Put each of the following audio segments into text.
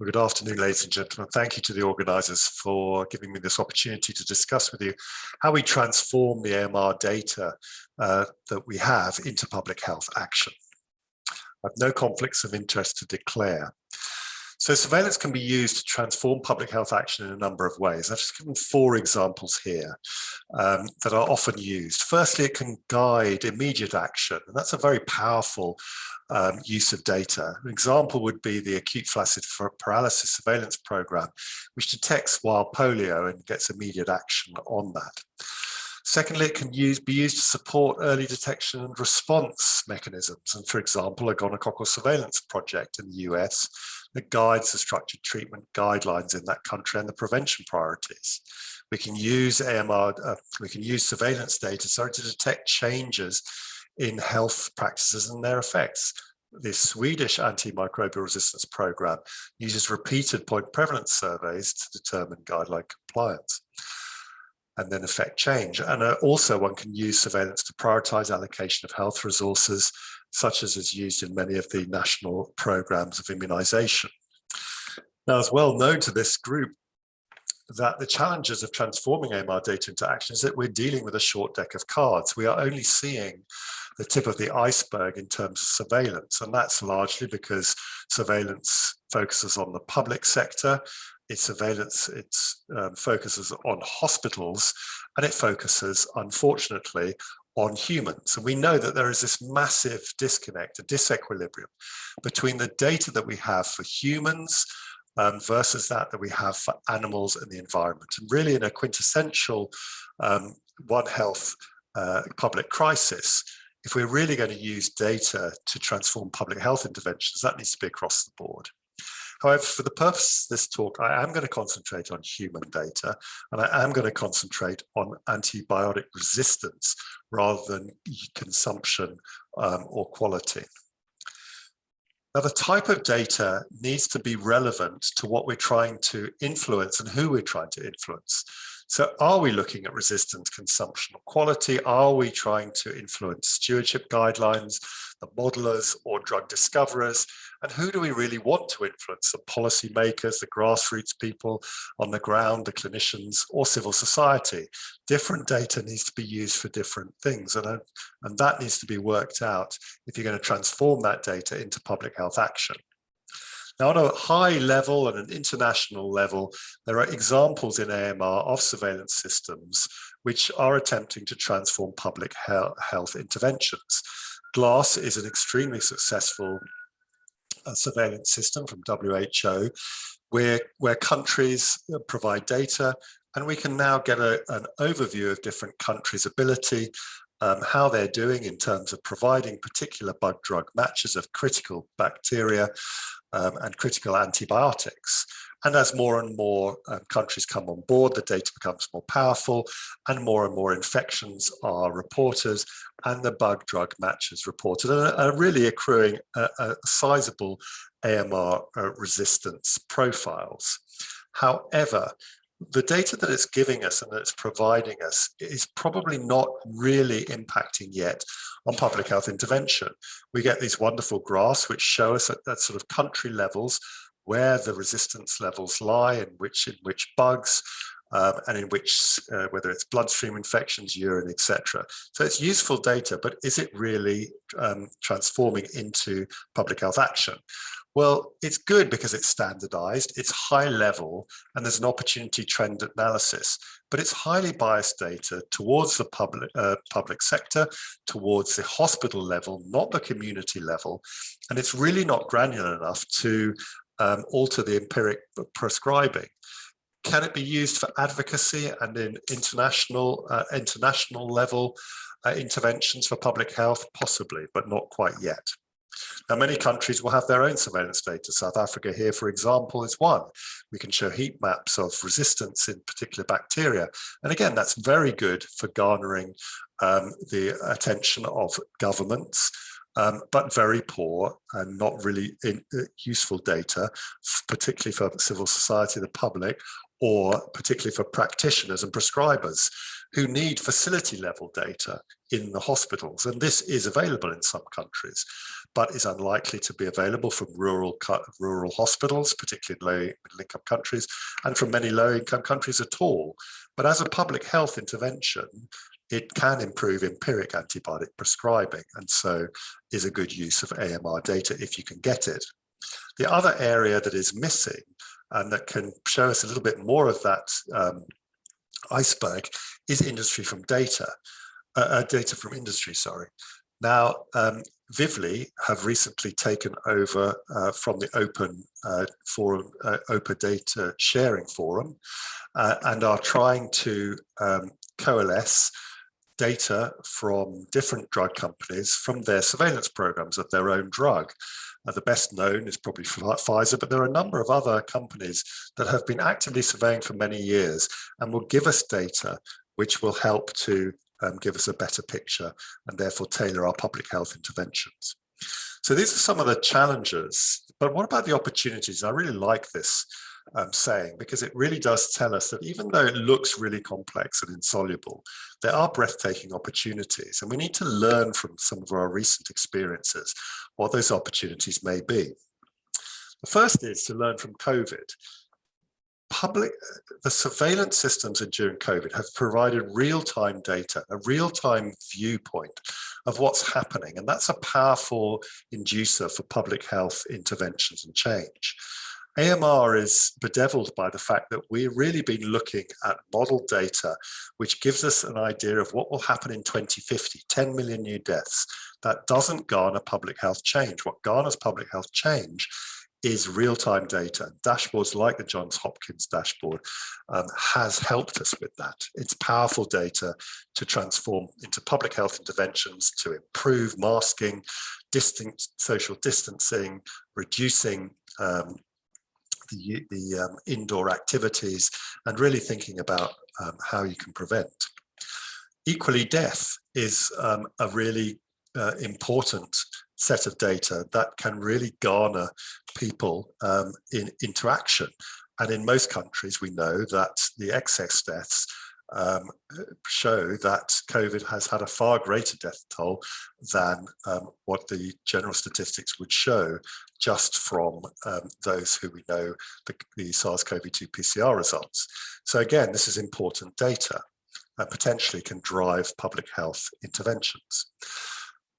Well, good afternoon, ladies and gentlemen. Thank you to the organisers for giving me this opportunity to discuss with you how we transform the AMR data that we have into public health action. I have no conflicts of interest to declare. So surveillance can be used to transform public health action in a number of ways. I've just given 4 examples here that are often used. Firstly, it can guide immediate action, and that's a very powerful use of data. An example would be the acute flaccid paralysis surveillance program, which detects wild polio and gets immediate action on that. Secondly, it can be used to support early detection and response mechanisms. And for example, a gonococcal surveillance project in the US that guides the structured treatment guidelines in that country and the prevention priorities. We can use AMR, we can use surveillance data to detect changes in health practices and their effects. The Swedish antimicrobial resistance program uses repeated point prevalence surveys to determine guideline compliance and then affect change. And also one can use surveillance to prioritize allocation of health resources, such as is used in many of the national programs of immunization. Now, it's well known to this group that the challenges of transforming AMR data into action is that we're dealing with a short deck of cards. We are only seeing the tip of the iceberg in terms of surveillance, and that's largely because surveillance focuses on the public sector. Its surveillance, focuses on hospitals, and it focuses, unfortunately, on humans. And we know that there is this massive disconnect, a disequilibrium between the data that we have for humans versus that we have for animals and the environment. And really in a quintessential One Health public crisis, if we're really going to use data to transform public health interventions, that needs to be across the board. However, for the purpose of this talk, I am going to concentrate on human data, and I am going to concentrate on antibiotic resistance rather than consumption or quality. Now, the type of data needs to be relevant to what we're trying to influence and who we're trying to influence. So are we looking at resistance, consumption, or quality? Are we trying to influence stewardship guidelines, the modelers or drug discoverers? And who do we really want to influence? The policymakers, the grassroots people on the ground, the clinicians, or civil society? Different data needs to be used for different things, and that needs to be worked out if you're going to transform that data into public health action. Now, on a high level and an international level, there are examples in AMR of surveillance systems which are attempting to transform public health interventions. GLASS is an extremely successful surveillance system from WHO, where countries provide data, and we can now get an overview of different countries' ability, how they're doing in terms of providing particular bug-drug matches of critical bacteria and critical antibiotics. And as more and more countries come on board, the data becomes more powerful and more infections are reported and the bug-drug matches reported, and are really accruing a sizable AMR resistance profiles. However, the data that it's giving us and that it's providing us is probably not really impacting yet on public health intervention. We get these wonderful graphs which show us at sort of country levels where the resistance levels lie, in which bugs, and in which, whether it's bloodstream infections, urine, etc. So it's useful data, but is it really transforming into public health action? Well, it's good because it's standardized, it's high level, and there's an opportunity trend analysis, but it's highly biased data towards the public sector, towards the hospital level, not the community level, and it's really not granular enough to alter the empiric prescribing. Can it be used for advocacy and in international level interventions for public health? Possibly, but not quite yet. Now, many countries will have their own surveillance data. South Africa here, for example, is one. We can show heat maps of resistance in particular bacteria. And again, that's very good for garnering the attention of governments, but very poor and not really useful data, particularly for civil society, the public, or particularly for practitioners and prescribers who need facility level data in the hospitals. And this is available in some countries, but is unlikely to be available from rural hospitals, particularly in low middle income countries, and from many low income countries at all. But as a public health intervention, it can improve empiric antibiotic prescribing, and so is a good use of AMR data if you can get it. The other area that is missing and that can show us a little bit more of that iceberg is industry from data from industry, sorry. Now, Vivli have recently taken over from the Open Forum, Open Data Sharing Forum, and are trying to coalesce data from different drug companies from their surveillance programs of their own drug. The best known is probably Pfizer, but there are a number of other companies that have been actively surveying for many years and will give us data which will help to give us a better picture and therefore tailor our public health interventions. So these are some of the challenges, but what about the opportunities? I really like this saying, because it really does tell us that even though it looks really complex and insoluble, there are breathtaking opportunities, and we need to learn from some of our recent experiences what those opportunities may be. The first is to learn from COVID. The surveillance systems during COVID have provided real-time data, a real-time viewpoint of what's happening, and that's a powerful inducer for public health interventions and change. AMR is bedeviled by the fact that we've really been looking at model data, which gives us an idea of what will happen in 2050, 10 million new deaths. That doesn't garner public health change. What garners public health change is real-time data. Dashboards like the Johns Hopkins dashboard has helped us with that. It's powerful data to transform into public health interventions, to improve masking, social distancing, reducing the indoor activities, and really thinking about how you can prevent. Equally, death is a really important set of data that can really garner people into action. And in most countries, we know that the excess deaths show that COVID has had a far greater death toll than what the general statistics would show just from those who we know the SARS-CoV-2 PCR results. So again, this is important data and potentially can drive public health interventions.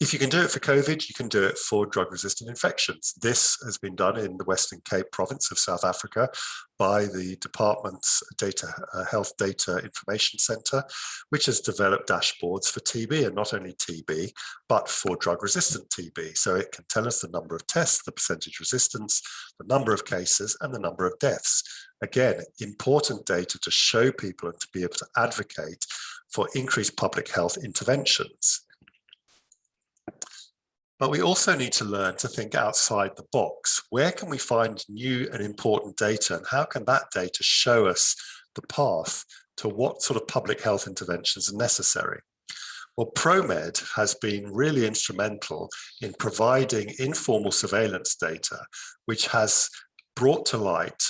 If you can do it for COVID, you can do it for drug-resistant infections. This has been done in the Western Cape province of South Africa by the department's Health Data Information Centre, which has developed dashboards for TB, and not only TB, but for drug-resistant TB. So it can tell us the number of tests, the percentage resistance, the number of cases, and the number of deaths. Again, important data to show people and to be able to advocate for increased public health interventions. But we also need to learn to think outside the box. Where can we find new and important data, and how can that data show us the path to what sort of public health interventions are necessary? Well, ProMed has been really instrumental in providing informal surveillance data, which has brought to light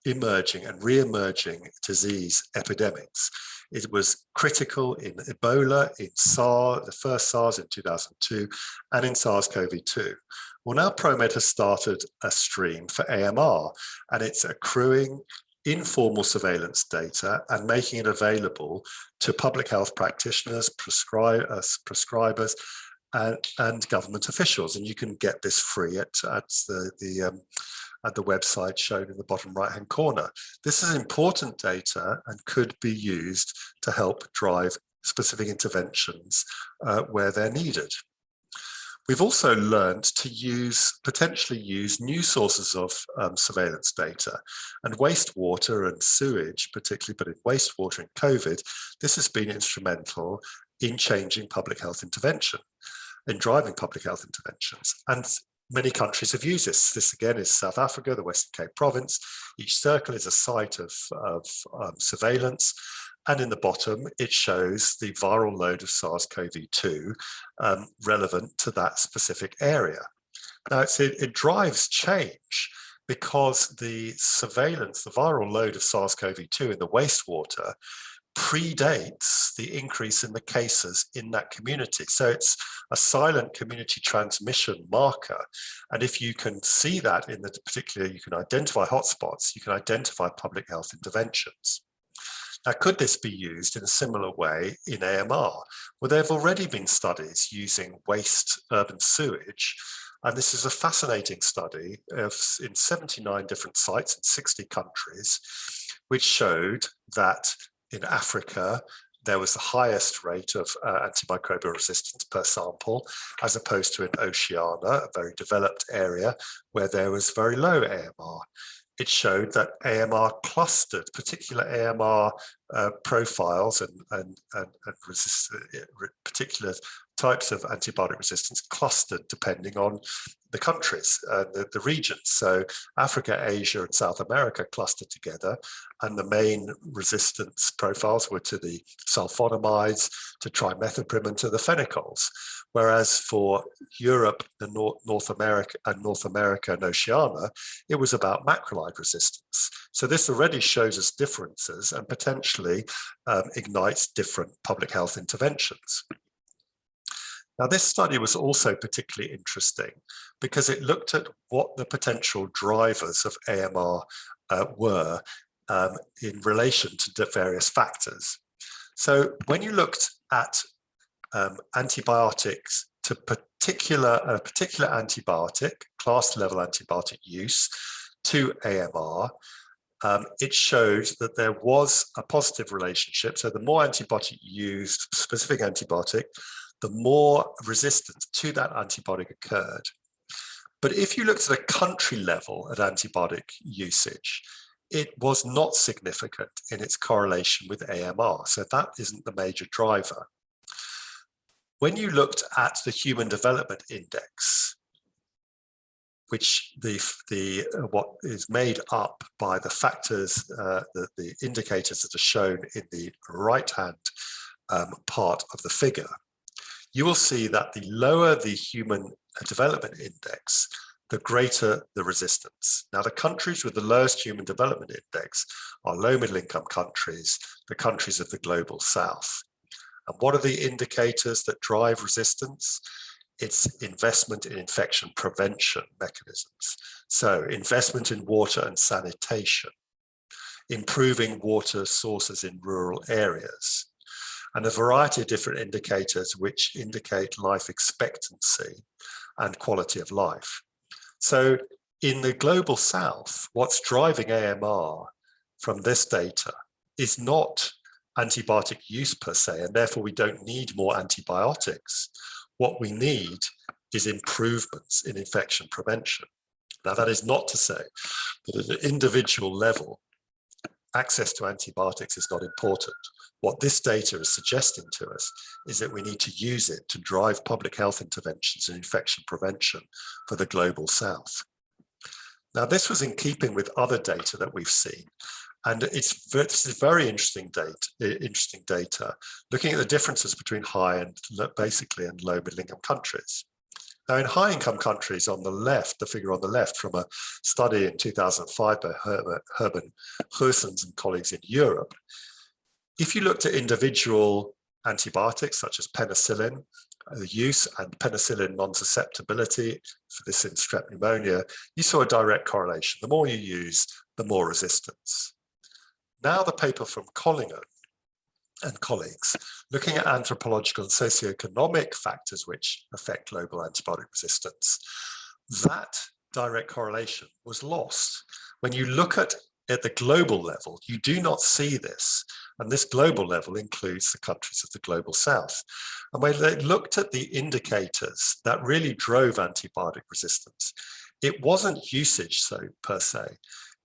emerging and re-emerging disease epidemics. It was critical in Ebola, in SARS, the first SARS in 2002, and in SARS-CoV-2. Well, now ProMed has started a stream for AMR, and it's accruing informal surveillance data and making it available to public health practitioners, prescribers, and government officials. And you can get this free at the website shown in the bottom right-hand corner. This is important data and could be used to help drive specific interventions where they're needed. We've also learned to potentially use new sources of surveillance data, and wastewater and sewage, particularly, but in wastewater and COVID, this has been instrumental in changing public health intervention, in driving public health interventions. And many countries have used this. This again is South Africa, the Western Cape province. Each circle is a site of surveillance. And in the bottom, it shows the viral load of SARS-CoV-2 relevant to that specific area. Now, it drives change because the surveillance, the viral load of SARS-CoV-2 in the wastewater predates the increase in the cases in that community. So it's a silent community transmission marker. And if you can see that in the particular, you can identify hotspots, you can identify public health interventions. Now, could this be used in a similar way in AMR? Well, there have already been studies using waste urban sewage. And this is a fascinating study in 79 different sites in 60 countries, which showed that in Africa, there was the highest rate of antimicrobial resistance per sample, as opposed to in Oceania, a very developed area, where there was very low AMR. It showed that AMR clustered, particular AMR profiles and particular types of antibiotic resistance clustered depending on the countries, the regions. So Africa, Asia, and South America clustered together, and the main resistance profiles were to the sulfonamides, to trimethoprim, and to the phenols. Whereas for Europe, North America and Oceania, it was about macrolide resistance. So this already shows us differences and potentially ignites different public health interventions. Now, this study was also particularly interesting because it looked at what the potential drivers of AMR were in relation to the various factors. So when you looked at antibiotics to a particular antibiotic, class level antibiotic use to AMR, it showed that there was a positive relationship. So the more antibiotic used, specific antibiotic, the more resistance to that antibiotic occurred. But if you looked at a country level at antibiotic usage, it was not significant in its correlation with AMR. So that isn't the major driver. When you looked at the Human Development Index, which what is made up by the factors, the indicators that are shown in the right-hand part of the figure, you will see that the lower the Human Development Index, the greater the resistance. Now, the countries with the lowest Human Development Index are low middle income countries, the countries of the global south. And what are the indicators that drive resistance? It's investment in infection prevention mechanisms. So investment in water and sanitation, improving water sources in rural areas, and a variety of different indicators which indicate life expectancy and quality of life. So in the global south, what's driving AMR from this data is not antibiotic use per se, and therefore we don't need more antibiotics. What we need is improvements in infection prevention. Now, that is not to say that at an individual level, access to antibiotics is not important. What this data is suggesting to us is that we need to use it to drive public health interventions and infection prevention for the global south. Now, this was in keeping with other data that we've seen. And this is very interesting data, looking at the differences between high and basically and low middle income countries. Now, in high income countries on the left, the figure on the left from a study in 2005 by Herman Goossens and colleagues in Europe, if you looked at individual antibiotics such as penicillin, the use and penicillin non-susceptibility, for this in strep pneumonia, you saw a direct correlation. The more you use, the more resistance. Now the paper from Collingen and colleagues, looking at anthropological and socioeconomic factors which affect global antibiotic resistance, that direct correlation was lost. When you look at the global level, you do not see this. And this global level includes the countries of the global south. And when they looked at the indicators that really drove antibiotic resistance, it wasn't usage per se.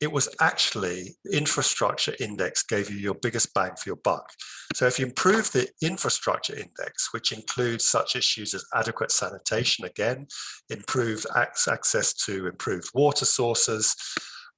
It was actually infrastructure index gave you your biggest bang for your buck. So if you improve the infrastructure index, which includes such issues as adequate sanitation, again, improved access to improved water sources,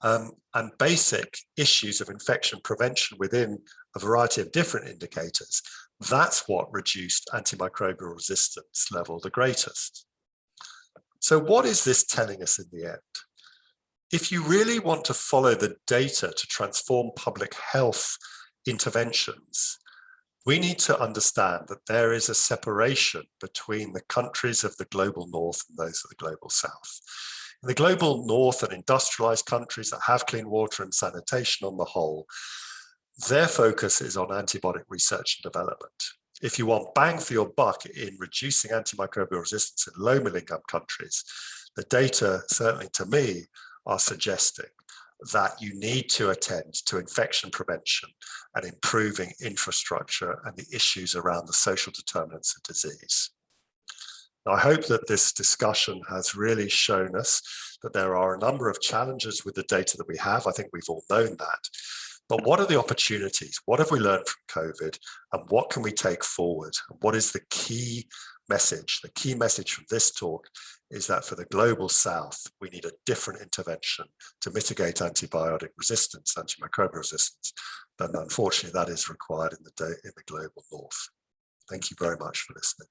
and basic issues of infection prevention within a variety of different indicators, that's what reduced antimicrobial resistance level the greatest. So what is this telling us in the end? if you really want to follow the data to transform public health interventions, we need to understand that there is a separation between the countries of the global north and those of the global south. In the global north and industrialized countries that have clean water and sanitation on the whole, their focus is on antibiotic research and development. If you want bang for your buck in reducing antimicrobial resistance in low middle income countries, the data, certainly to me, are suggesting that you need to attend to infection prevention and improving infrastructure and the issues around the social determinants of disease. Now, I hope that this discussion has really shown us that there are a number of challenges with the data that we have. I think we've all known that. But what are the opportunities? What have we learned from COVID? And what can we take forward? What is the key message? The key message from this talk is that for the global south, we need a different intervention to mitigate antibiotic resistance, antimicrobial resistance, than unfortunately that is required in the global north. Thank you very much for listening.